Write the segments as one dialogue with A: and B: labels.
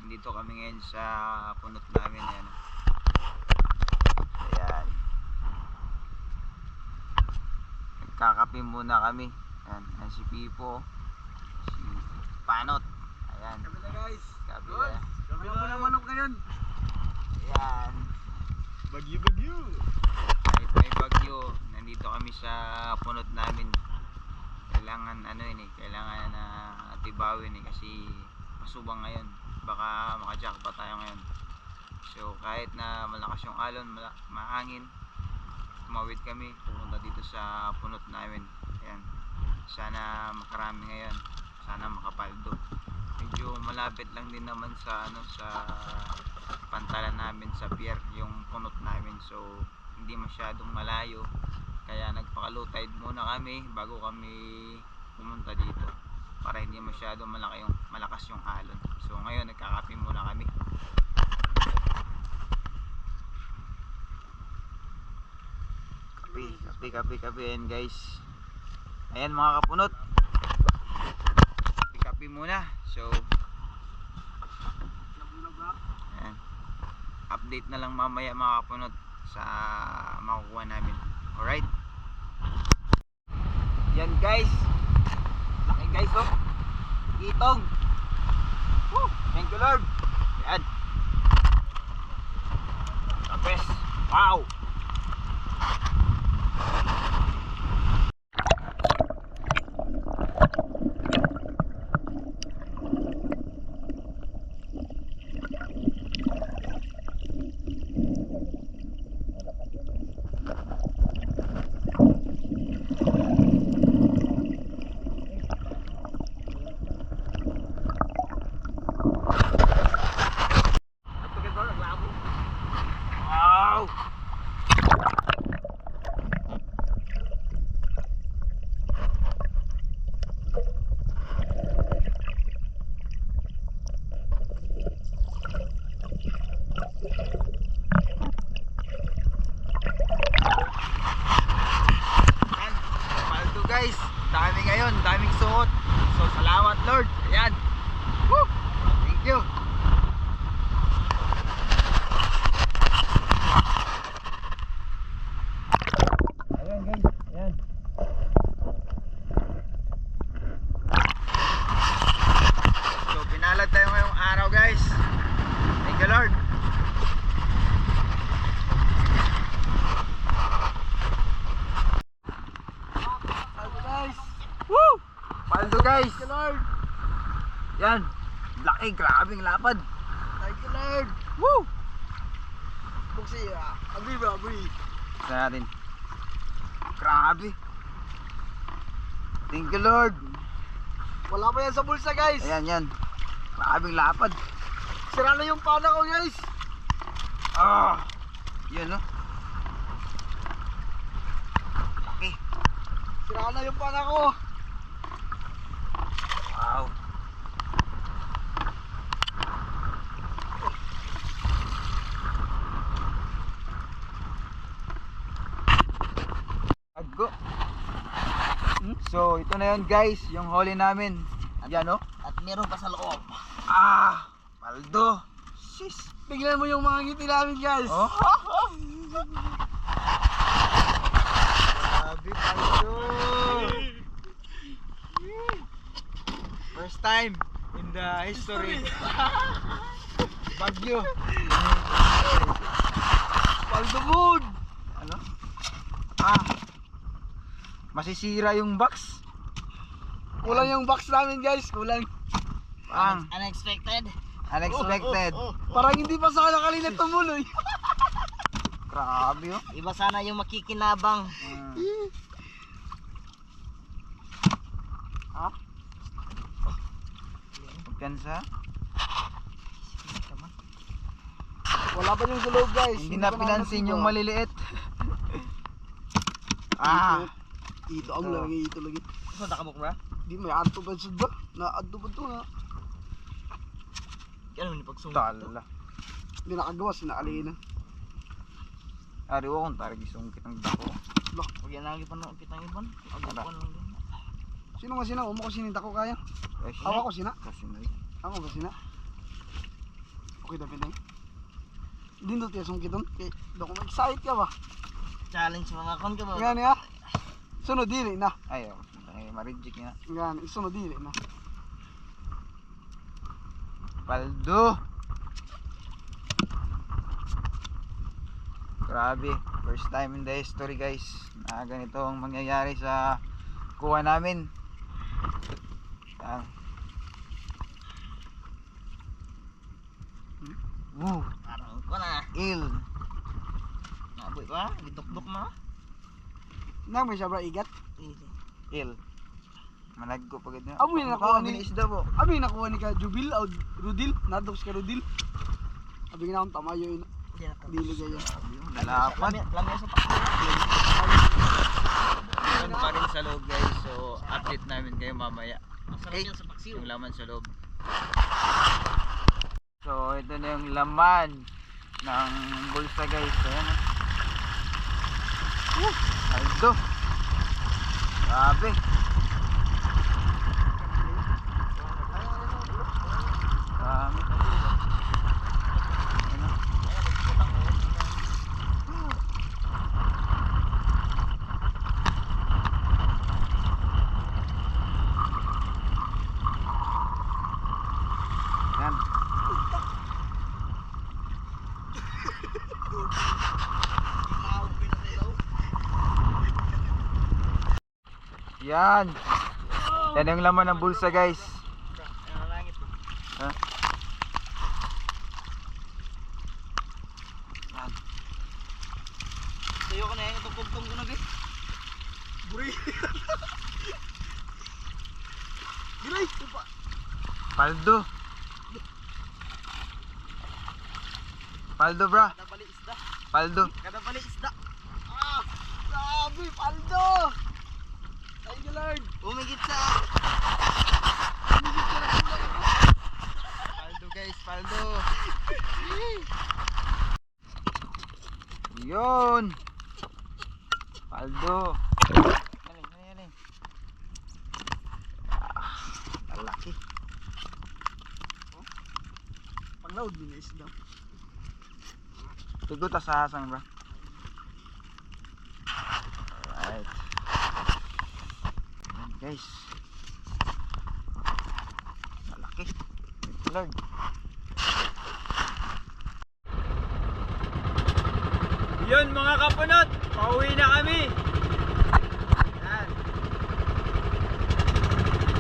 A: Dito kami ngayon sa punot namin. Ayan. Ayan. Nagkakape muna kami. Ayan. Ayan si Pipo. Si Panot. Ayan.
B: Gabi na guys.
A: Gabi na.
B: Gabi na muna manok ngayon.
A: Ayan.
B: Bagyo.
A: Kahit may bagyo, nandito kami sa punot namin. Kailangan kailangan na tibawin kasi masubang ngayon. Baka makajackpot tayo ngayon. So kahit na malakas yung alon, mahangin, tumawid kami pumunta dito sa punot namin. Ayan. Sana makarami ngayon. Sana makapaldo. Medyo malapit lang din naman sa sa pantalan namin sa pier yung punot namin. So hindi masyadong malayo. Kaya nagpaka-low tide muna kami bago kami pumunta dito para hindi masyadong malakas yung alon. So ngayon nagkakape muna kami. Kape yan guys. Ayan mga kapunot. Kape muna. So ayan. Update na lang mamaya mga kapunot sa makukuha namin. Alright. Yan guys. Laki guys oh. Itong. Woo! Thank you Lord. Yan. Tapos. Wow. Wow. Yan, paldo guys. Dami ngayon, daming suot. So salamat Lord. Ayan. Woo! Thank you. Ayan guys, ayan. So pinalad tayo ngayong araw guys. Thank you Lord.
B: Paldo guys.
A: Woo! Paldo guys.
B: Thank you Lord.
A: Yan. Laki, grabing lapad.
B: Thank you Lord.
A: Woo!
B: Buksi Abri.
A: Sa natin. Grabe. Thank you Lord.
B: Wala pa yan sa bulsa guys.
A: Ayan. Grabing lapad.
B: Sira na yung pana ko guys.
A: Ah! Yun no. Laki.
B: Sira na yung pana ko.
A: Wow. Aggo. So ito na yun guys, yung huli namin. Yan oh.
B: At meron pa sa loob.
A: Ah! Paldo. Sis.
B: Tingnan mo yung mga ngiti namin guys.
A: Oh. Grabe paldo. First time in the history. Bagyo.
B: Paldo mood.
A: Ano? Ah. Masisira yung box.
B: Kulang yung box namin guys. Kulang.
A: Ang
C: Unexpected.
A: unexpected.
B: Parang hindi pa sana kanina tumuloy.
A: Grabe oh.
C: Iba sana yung makikinabang.
A: Ah. Pagkansa.
B: Wala pa yung sa loob guys.
A: Hindi na pinansin yung maliliit. Ah.
B: Ito ang lagi, ito lagi.
C: Saan nakamok ba?
B: Di may adto ba siya ba? Na-adto ba ito nga?
C: Ano ni pagsungit?
A: Tala.
B: Hindi nakagawa, sinaalina.
A: Ariwa kung tarigi sungkit ang dako.
C: Huwag yan lagi pa ng kitang ibon. Agapan lang din.
B: Sino nga sina? Umo ko sininta ko kaya?
A: Kasi
B: Hawa ko sina?
A: Kasi na
B: Ako ba sina? Okay na pinay. Dindot ya sung kiton. Kay dako ma-excite ka ba?
C: Challenge mga kon ka ba?
B: Ngani ha. Sunod dili na.
A: Ay, ma-reject niya.
B: Ngani sunod dili na.
A: Paldo. Grabe, first time in the history guys na ganito ang mangyayari sa kuha namin. Yan. Woo,
C: Parang ko na.
A: il.
C: Naboy ba? Gitukdok mo.
B: Na may siya bra igat.
C: Easy.
A: Il. Managko pagod niya.
B: Amoy na nakuha ni
A: isda po.
B: Abi nakuha ni ka Jubil o Rudil, nadoks ka Rudil. Abi na akong tamayo yun.
C: Diyan na to.
B: Dili kayo.
A: Lalapan.
C: Lamya sa paksi.
A: Meron pa rin sa loob guys. So update namin kayo mamaya.
C: Masarap yan sa paksi.
A: Yung laman sa loob. So ito na yung laman ng bulsa guys. Ayan. Aldo. Grabe. Grabe. Ano? Yan. Yan. Yan yung laman ng bulsa guys. Ha? Yan.
C: Sayo ko na yan. Itong kugtong ko na guys.
B: Buri. Giray, pa.
A: Paldo. Paldo bra.
C: Kada bali isda.
A: Paldo.
C: Kada bali isda.
B: Ah, grabe, paldo. Thank you Lord.
C: Umigit sa.
A: Paldo guys, paldo. Yun. Paldo. Yan. Ah, laki.
B: Panglaod din na isda.
A: Tugot sa hasang bra. Alright. Yan guys. Malaki. Lord. Yun mga kapunot, pauwi na kami. Yan.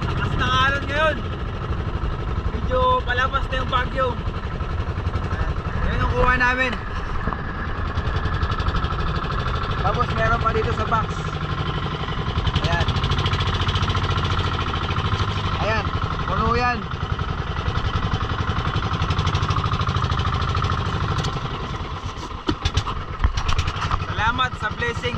A: Lakas ng alon ngayon. Medyo palabas na yung bagyo. Yan yung kuha namin. Tapos meron pa dito sa box. Ayan. Ayan, puno yan. Salamat sa blessing.